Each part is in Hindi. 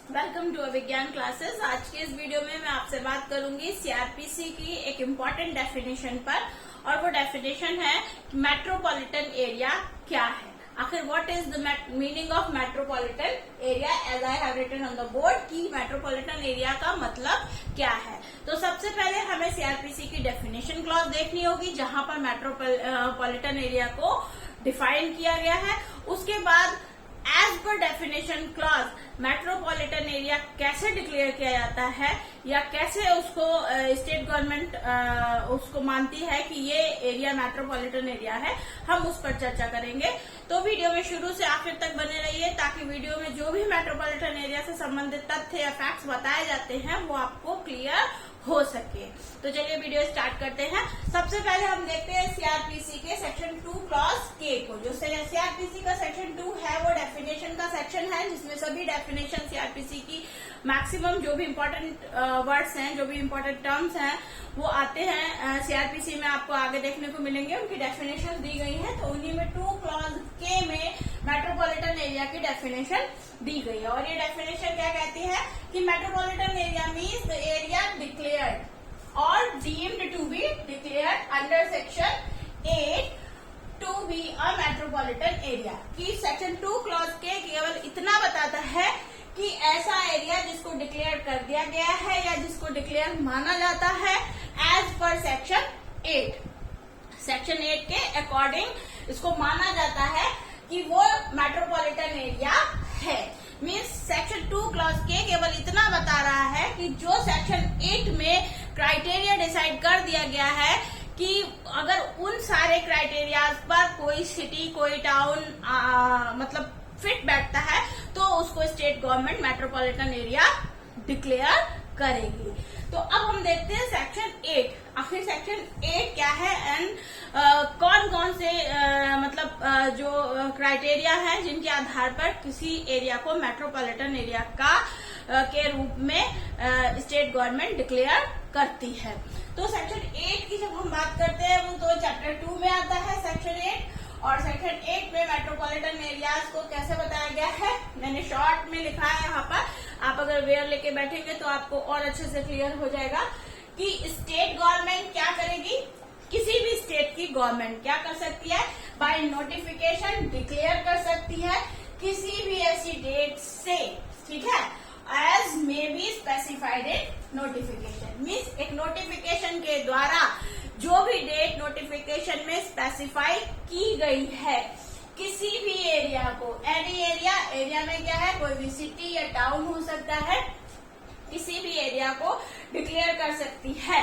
वेलकम टू विज्ञान क्लासेस। आज के इस वीडियो में मैं आपसे बात करूंगी सीआरपीसी की एक इम्पॉर्टेंट डेफिनेशन पर, और वो डेफिनेशन है मेट्रोपॉलिटन एरिया क्या है। आखिर what is the meaning of metropolitan area, as I have written on the board कि मेट्रोपॉलिटन एरिया का मतलब क्या है। तो सबसे पहले हमें सीआरपीसी की डेफिनेशन क्लॉज देखनी होगी, जहां पर मेट्रोपॉलिटन एरिया को डिफाइन किया गया है। उसके बाद as per definition clause metropolitan area कैसे डिक्लेयर किया जाता है या कैसे उसको स्टेट गवर्नमेंट उसको मानती है कि ये एरिया मेट्रोपॉलिटन एरिया है, हम उस पर चर्चा करेंगे। तो वीडियो में शुरू से आखिर तक बने रहिए, ताकि वीडियो में जो भी मेट्रोपॉलिटन एरिया से संबंधित तथ्य या फैक्ट्स बताए जाते हैं वो आपको क्लियर हो सके। तो चलिए वीडियो स्टार्ट करते हैं। सबसे पहले हम देखते हैं सीआरपीसी के सेक्शन 2 क्लॉज के को। जो सीआरपीसी का सेक्शन 2 है वो डेफिनेशन का सेक्शन है, जिसमें सभी डेफिनेशन सीआरपीसी की मैक्सिमम जो भी इम्पोर्टेंट वर्ड्स हैं, जो भी इम्पोर्टेंट टर्म्स हैं, वो आते हैं सीआरपीसी में, आपको आगे देखने को मिलेंगे। उनकी डेफिनेशन दी गई है, तो उन्हीं में 2 क्लॉज के में मेट्रोपॉलिटन एरिया की डेफिनेशन दी गई है। और ये डेफिनेशन क्या कहती है कि metropolitan area means the area declared और deemed to be declared under section 8 to be a metropolitan area. कि सेक्शन 2 क्लॉज के केवल इतना बताता है कि ऐसा एरिया जिसको डिक्लेयर कर दिया गया है या जिसको डिक्लेयर माना जाता है एज पर सेक्शन 8। सेक्शन 8 के अकॉर्डिंग इसको माना जाता है कि वो मेट्रोपॉलिटन एरिया है। मीन्स सेक्शन 2 क्लॉज के केवल इतना बता रहा है कि जो सेक्शन 8 में क्राइटेरिया डिसाइड कर दिया गया है कि अगर उन सारे क्राइटेरियाज पर कोई सिटी, कोई टाउन मतलब फिट बैठता है, तो उसको state government metropolitan area declare करेगी। तो अब हम देखते हैं सेक्शन 8। आखिर सेक्शन 8 क्या है एंड कौन कौन से जो क्राइटेरिया है जिनके आधार पर किसी एरिया को मेट्रोपॉलिटन एरिया का के रूप में स्टेट गवर्नमेंट डिक्लेयर करती है। तो सेक्शन 8 की जब हम बात करते हैं वो तो चैप्टर 2 में आता है सेक्शन 8। और सेक्शन 8 में मेट्रोपॉलिटन एरियाज को कैसे बताया गया है मैंने शॉर्ट में लिखा है यहाँ पर। आप अगर वेयर लेके बैठेंगे तो आपको और अच्छे से क्लियर हो जाएगा कि स्टेट गवर्नमेंट क्या करेगी। किसी भी स्टेट की गवर्नमेंट क्या कर सकती है, बाय नोटिफिकेशन डिक्लेयर कर सकती है किसी भी ऐसी डेट से, ठीक है, as may be specified in notification. Means एक नोटिफिकेशन के द्वारा जो भी डेट नोटिफिकेशन में स्पेसिफाई की गई है किसी भी एरिया को, एनी एरिया में क्या है, कोई भी सिटी या टाउन हो सकता है, किसी भी एरिया को डिक्लेयर कर सकती है।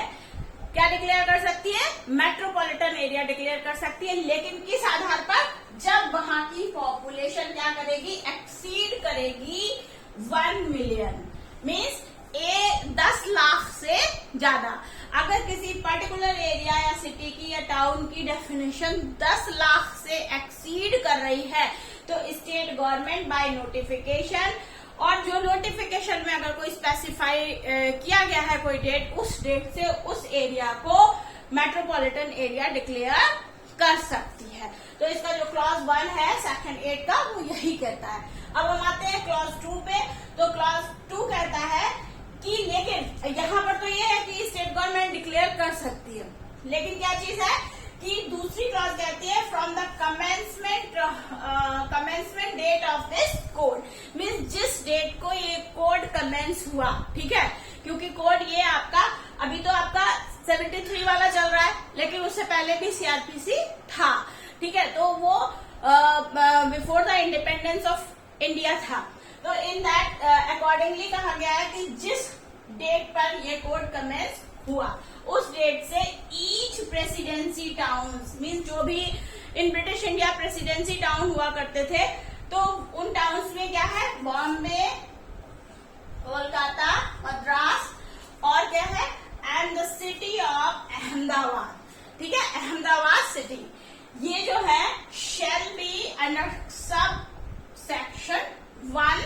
क्या डिक्लेयर कर सकती है? मेट्रोपॉलिटन एरिया डिक्लेयर कर सकती है। लेकिन किस आधार पर? जब वहां की पॉपुलेशन क्या करेगी, एक्सीड करेगी 1 मिलियन। मीन्स 10 लाख से ज्यादा। अगर किसी पर्टिकुलर एरिया या सिटी की या टाउन की डेफिनेशन 10 लाख से एक्सीड कर रही है, तो स्टेट गवर्नमेंट बाय नोटिफिकेशन, और जो नोटिफिकेशन में अगर कोई स्पेसिफाई किया गया है कोई डेट, उस डेट से उस एरिया को मेट्रोपॉलिटन एरिया डिक्लेयर कर सकती है। तो इसका जो क्लॉज 1 है सेक्शन 8 का, वो यही कहता है। अब हम आते हैं क्लॉज 2 पे। तो क्लॉज 2 कहता है कि लेकिन यहाँ पर तो ये है कि स्टेट गवर्नमेंट डिक्लेयर कर सकती है, लेकिन क्या चीज है कि दूसरी क्लॉज कहती है from the commencement date of this code. Means जिस डेट को ये कोड कमेंस हुआ, ठीक है, क्योंकि कोड ये आपका अभी तो आपका 73 वाला चल रहा है, लेकिन उससे पहले भी सीआरपीसी था, ठीक है, तो वो before the independence of India था। तो इन दैट अकॉर्डिंगली कहा गया है कि जिस डेट पर ये कोड कमेंस हुआ, उस डेट से ईच प्रेसिडेंसी टाउन, मीन्स जो भी in British India presidency town हुआ करते थे, तो उन टाउन्स में क्या है, बॉम्बे, कोलकाता, मद्रास और क्या है, and the city of Ahmedabad, ठीक है, अहमदाबाद सिटी, ये जो है shall be under sub section 1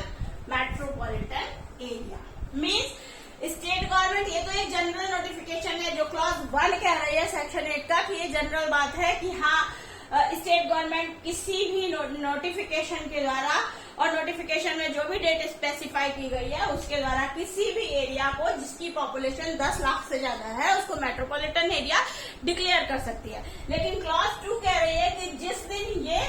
metropolitan area. Means state government, ये तो एक जनरल नोटिफिकेशन है जो क्लॉज 1 कह रही है सेक्शन 8 का, कि ये जनरल बात है कि हाँ स्टेट गवर्नमेंट किसी भी नोटिफिकेशन के द्वारा और नोटिफिकेशन में जो भी डेट स्पेसिफाई की गई है उसके द्वारा किसी भी एरिया को जिसकी पॉपुलेशन 10 लाख से ज्यादा है उसको मेट्रोपॉलिटन एरिया डिक्लेयर कर सकती है। लेकिन क्लॉज 2 कह रही है कि जिस दिन ये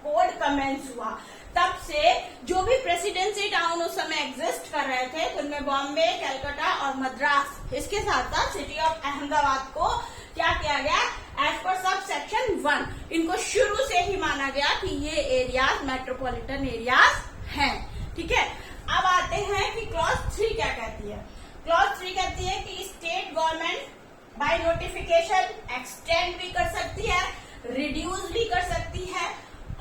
कोड कमेंस हुआ तब से जो भी प्रेसिडेंसी टाउन उस समय एग्जिस्ट कर रहे थे तो उनमें बॉम्बे, कलकत्ता और मद्रास, इसके साथ साथ सिटी ऑफ अहमदाबाद को क्या किया गया, एज पर सब सेक्शन 1 इनको शुरू से ही माना गया कि ये एरियाज मेट्रोपॉलिटन एरियाज हैं। ठीक है, अब आते हैं कि क्लॉज 3 क्या कहती है। क्लॉज 3 कहती है कि state government by notification extend भी कर सकती है, रिड्यूस भी कर सकती है,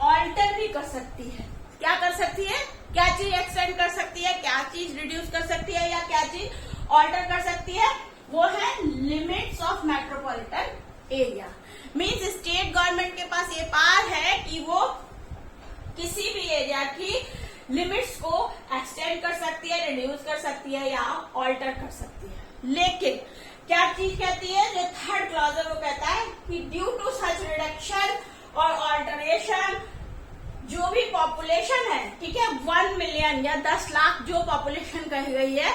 ऑल्टर भी कर सकती है। क्या कर सकती है, क्या चीज एक्सटेंड कर सकती है, क्या चीज रिड्यूस कर सकती है या क्या चीज ऑल्टर कर सकती है, वो है limits of metropolitan area. Means state government के पास ये पावर है कि वो किसी भी एरिया की लिमिट्स को एक्सटेंड कर सकती है, रिड्यूस कर सकती है या ऑल्टर कर सकती है। लेकिन क्या चीज कहती है, जो थर्ड क्लॉज है वो कहता है कि ड्यू टू सच रिडक्शन और ऑल्टरेशन जो भी पॉपुलेशन है, ठीक है, 1 मिलियन या 10 लाख जो पॉपुलेशन कही गई है,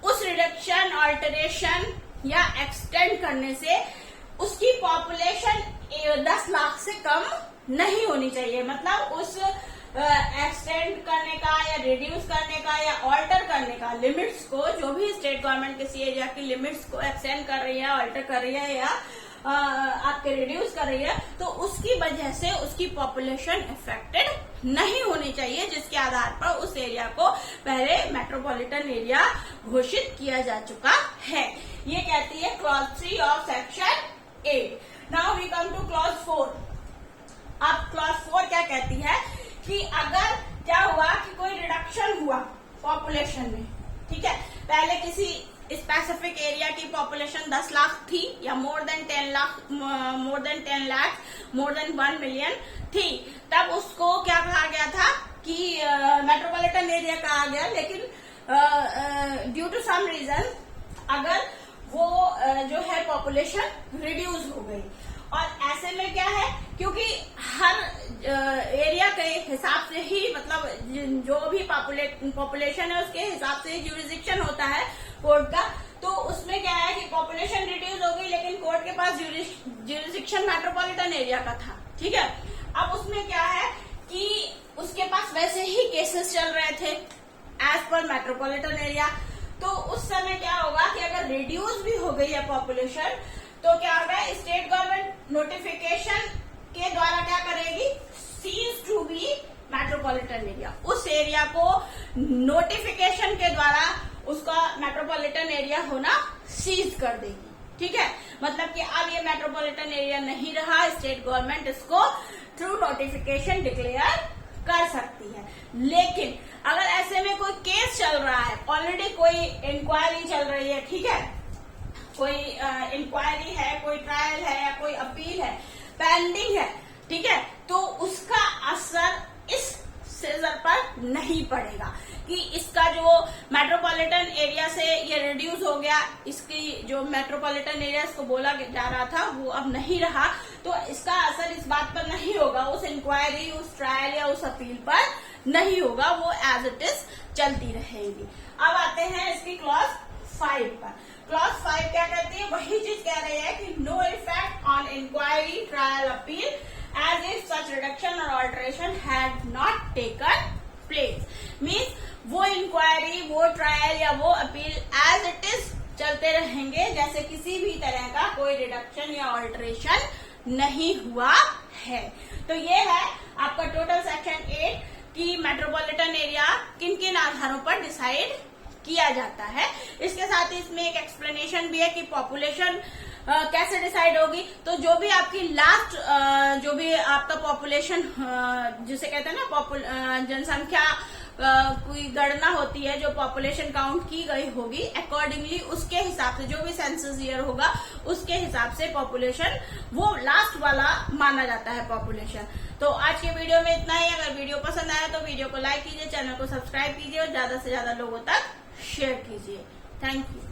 उस रिडक्शन, ऑल्टरेशन या एक्सटेंड करने से उसकी पॉपुलेशन 10 लाख से कम नहीं होनी चाहिए। मतलब उस एक्सटेंड करने का या रिड्यूस करने का या ऑल्टर करने का लिमिट्स को, जो भी स्टेट गवर्नमेंट किसी एरिया की लिमिट्स को एक्सटेंड कर रही है, ऑल्टर कर रही है या आपके रिड्यूस कर रही है, तो उसकी वजह से उसकी पॉपुलेशन इफेक्टेड नहीं होनी चाहिए, जिसके आधार पर उस एरिया को पहले मेट्रोपॉलिटन एरिया घोषित किया जा चुका है। ये कहती है clause 3 of section 8। Now we come to clause 4। अब क्लॉज 4 क्या कहती है कि अगर क्या हुआ कि कोई रिडक्शन हुआ पॉपुलेशन में, ठीक है, पहले किसी स्पेसिफिक एरिया की पॉपुलेशन 10 लाख थी या more than 10 lakh, more than 1 million थी, तब उसको क्या कहा गया था कि मेट्रोपॉलिटन एरिया कहा गया। लेकिन ड्यू टू सम रीजन अगर वो जो है पॉपुलेशन रिड्यूस हो गई, और ऐसे में क्या है, क्योंकि हर एरिया के हिसाब से ही, मतलब जो भी पॉपुलेशन है उसके हिसाब से ज्यूरिसडिक्शन होता है कोर्ट का, तो उसमें क्या है कि पॉपुलेशन रिड्यूस हो गई लेकिन कोर्ट के पास ज्यूरिसडिक्शन मेट्रोपॉलिटन एरिया का था। ठीक है, अब उसमें क्या है कि उसके पास वैसे ही केसेस चल रहे थे एज पर मेट्रोपॉलिटन एरिया, तो उस समय क्या होगा कि अगर रिड्यूस भी हो गई है पॉपुलेशन, तो क्या होगा, स्टेट गवर्नमेंट नोटिफिकेशन के द्वारा क्या करेगी, cease to be metropolitan area, उस एरिया को नोटिफिकेशन के द्वारा उसका मेट्रोपॉलिटन एरिया होना सीज कर देगी। ठीक है, मतलब कि अब ये मेट्रोपॉलिटन एरिया नहीं रहा, स्टेट गवर्नमेंट इसको थ्रू नोटिफिकेशन डिक्लेयर कर सकती है। लेकिन अगर ऐसे में कोई केस चल रहा है, ऑलरेडी कोई इंक्वायरी चल रही है, ठीक है, कोई इंक्वायरी है, कोई ट्रायल है या कोई अपील है, पेंडिंग है, ठीक है, तो उसका असर इस सीजर पर नहीं पड़ेगा कि इसका जो मेट्रोपॉलिटन एरिया से ये रिड्यूस हो गया, इसकी जो मेट्रोपॉलिटन एरिया इसको बोला जा रहा था वो अब नहीं रहा, तो इसका असर इस बात पर नहीं होगा, उस इंक्वायरी, उस ट्रायल या उस अपील पर नहीं होगा, वो एज इट इज चलती रहेगी। अब आते हैं इसकी क्लॉज 5 पर। क्लॉज 5 क्या कहती है, वही चीज कह रही है कि no effect on inquiry, trial, appeal as if such reduction और alteration had not taken place. Means वो इंक्वायरी, वो ट्रायल या वो अपील एज इट इज चलते रहेंगे, जैसे किसी भी तरह का कोई रिडक्शन या ऑल्टरेशन नहीं हुआ है। तो ये है आपका टोटल सेक्शन 8 की मेट्रोपॉलिटन एरिया किन किन आधारों पर डिसाइड किया जाता है। इसके साथ ही इसमें एक एक्सप्लेनेशन भी है कि पॉपुलेशन कैसे डिसाइड होगी। तो जो भी आपकी लास्ट जो भी आपका पॉपुलेशन जिसे कहते हैं ना जनसंख्या कोई गणना होती है, जो पॉपुलेशन काउंट की गई होगी, अकॉर्डिंगली उसके हिसाब से जो भी सेंसस ईयर होगा उसके हिसाब से पॉपुलेशन वो लास्ट वाला माना जाता है पॉपुलेशन। तो आज के वीडियो में इतना ही। अगर वीडियो पसंद आया तो वीडियो को लाइक कीजिए, चैनल को सब्सक्राइब कीजिए और ज्यादा से ज्यादा लोगों तक शेयर कीजिए। Thank you.